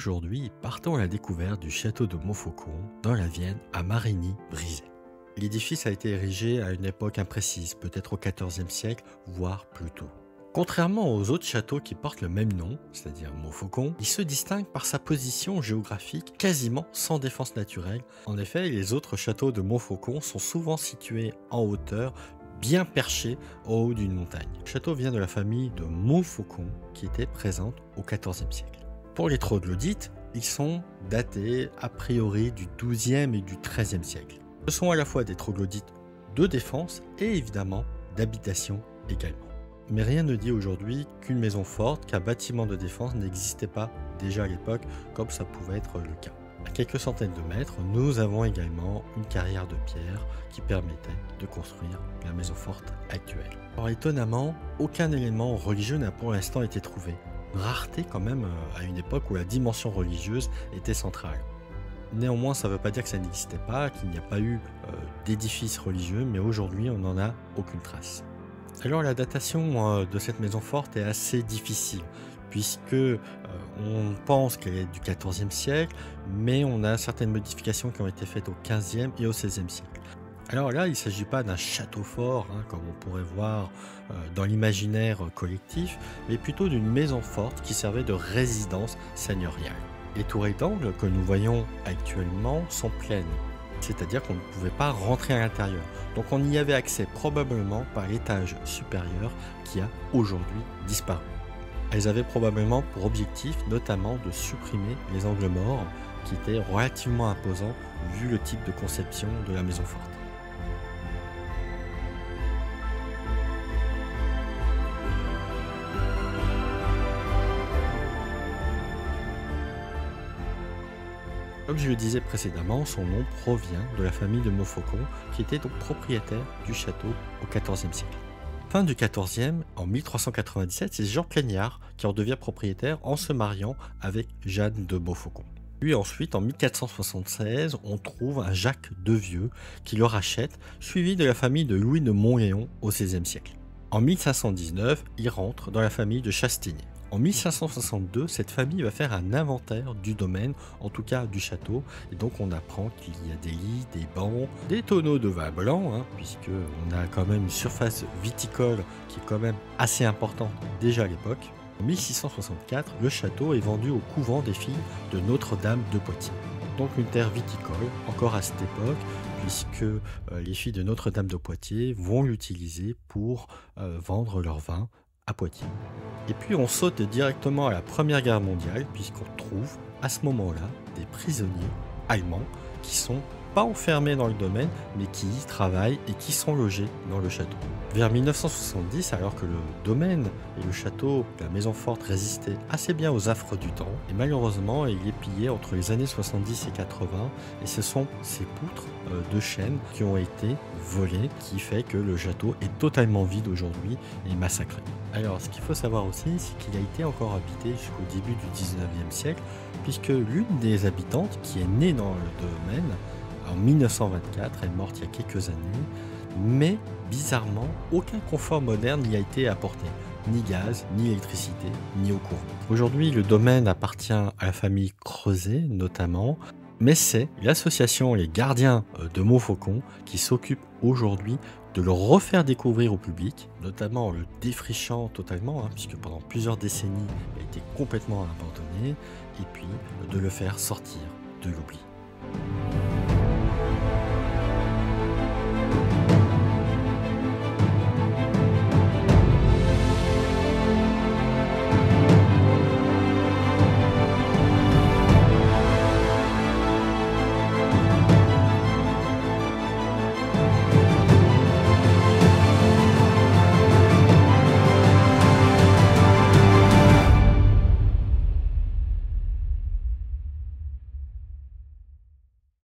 Aujourd'hui, partons à la découverte du château de Montfaucon dans la Vienne à Marigny-Brisay. L'édifice a été érigé à une époque imprécise, peut-être au XIVe siècle, voire plus tôt. Contrairement aux autres châteaux qui portent le même nom, c'est-à-dire Montfaucon, il se distingue par sa position géographique quasiment sans défense naturelle. En effet, les autres châteaux de Montfaucon sont souvent situés en hauteur, bien perchés au haut d'une montagne. Le château vient de la famille de Montfaucon qui était présente au XIVe siècle. Pour les troglodytes, ils sont datés a priori du XIIe et du XIIIe siècle. Ce sont à la fois des troglodytes de défense et évidemment d'habitation également. Mais rien ne dit aujourd'hui qu'une maison forte, qu'un bâtiment de défense n'existait pas déjà à l'époque comme ça pouvait être le cas. À quelques centaines de mètres, nous avons également une carrière de pierre qui permettait de construire la maison forte actuelle. Alors étonnamment, aucun élément religieux n'a pour l'instant été trouvé. Une rareté quand même à une époque où la dimension religieuse était centrale. Néanmoins, ça ne veut pas dire que ça n'existait pas, qu'il n'y a pas eu d'édifice religieux, mais aujourd'hui on n'en a aucune trace. Alors la datation de cette maison forte est assez difficile, puisque on pense qu'elle est du XIVe siècle, mais on a certaines modifications qui ont été faites au XVe et au XVIe siècle. Alors là, il ne s'agit pas d'un château fort, comme on pourrait voir dans l'imaginaire collectif, mais plutôt d'une maison forte qui servait de résidence seigneuriale. Les tourelles d'angle que nous voyons actuellement sont pleines, c'est-à-dire qu'on ne pouvait pas rentrer à l'intérieur. Donc on y avait accès probablement par l'étage supérieur qui a aujourd'hui disparu. Elles avaient probablement pour objectif notamment de supprimer les angles morts qui étaient relativement imposants vu le type de conception de la maison forte. Comme je le disais précédemment, son nom provient de la famille de Montfaucon, qui était donc propriétaire du château au XIVe siècle. Fin du XIVe, en 1397, c'est Jean Cagnard qui en devient propriétaire en se mariant avec Jeanne de Montfaucon. Puis ensuite, en 1476, on trouve un Jacques Devieux qui le rachète, suivi de la famille de Louis de Montléon au XVIe siècle. En 1519, il rentre dans la famille de Chastigny. En 1562, cette famille va faire un inventaire du domaine, en tout cas du château, et donc on apprend qu'il y a des lits, des bancs, des tonneaux de vin blanc, puisque on a quand même une surface viticole qui est quand même assez importante déjà à l'époque. En 1664, le château est vendu au couvent des filles de Notre-Dame de Poitiers. Donc une terre viticole, encore à cette époque, puisque les filles de Notre-Dame de Poitiers vont l'utiliser pour vendre leur vin à Poitiers. Et puis on saute directement à la Première Guerre mondiale, puisqu'on trouve à ce moment-là des prisonniers allemands qui sont pas enfermés dans le domaine, mais qui y travaillent et qui sont logés dans le château. Vers 1970, alors que le domaine et le château, la maison forte résistaient assez bien aux affres du temps, et malheureusement il est pillé entre les années 70 et 80, et ce sont ces poutres de chêne qui ont été volées, qui fait que le château est totalement vide aujourd'hui et massacré. Alors ce qu'il faut savoir aussi, c'est qu'il a été encore habité jusqu'au début du 19e siècle, puisque l'une des habitantes qui est née dans le domaine, en 1924, elle est morte il y a quelques années, mais bizarrement, aucun confort moderne n'y a été apporté, ni gaz, ni électricité, ni eau courante. Aujourd'hui, le domaine appartient à la famille Creuset notamment, mais c'est l'association Les Gardiens de Montfaucon qui s'occupe aujourd'hui de le refaire découvrir au public, notamment en le défrichant totalement, puisque pendant plusieurs décennies, il a été complètement abandonné, et puis de le faire sortir de l'oubli.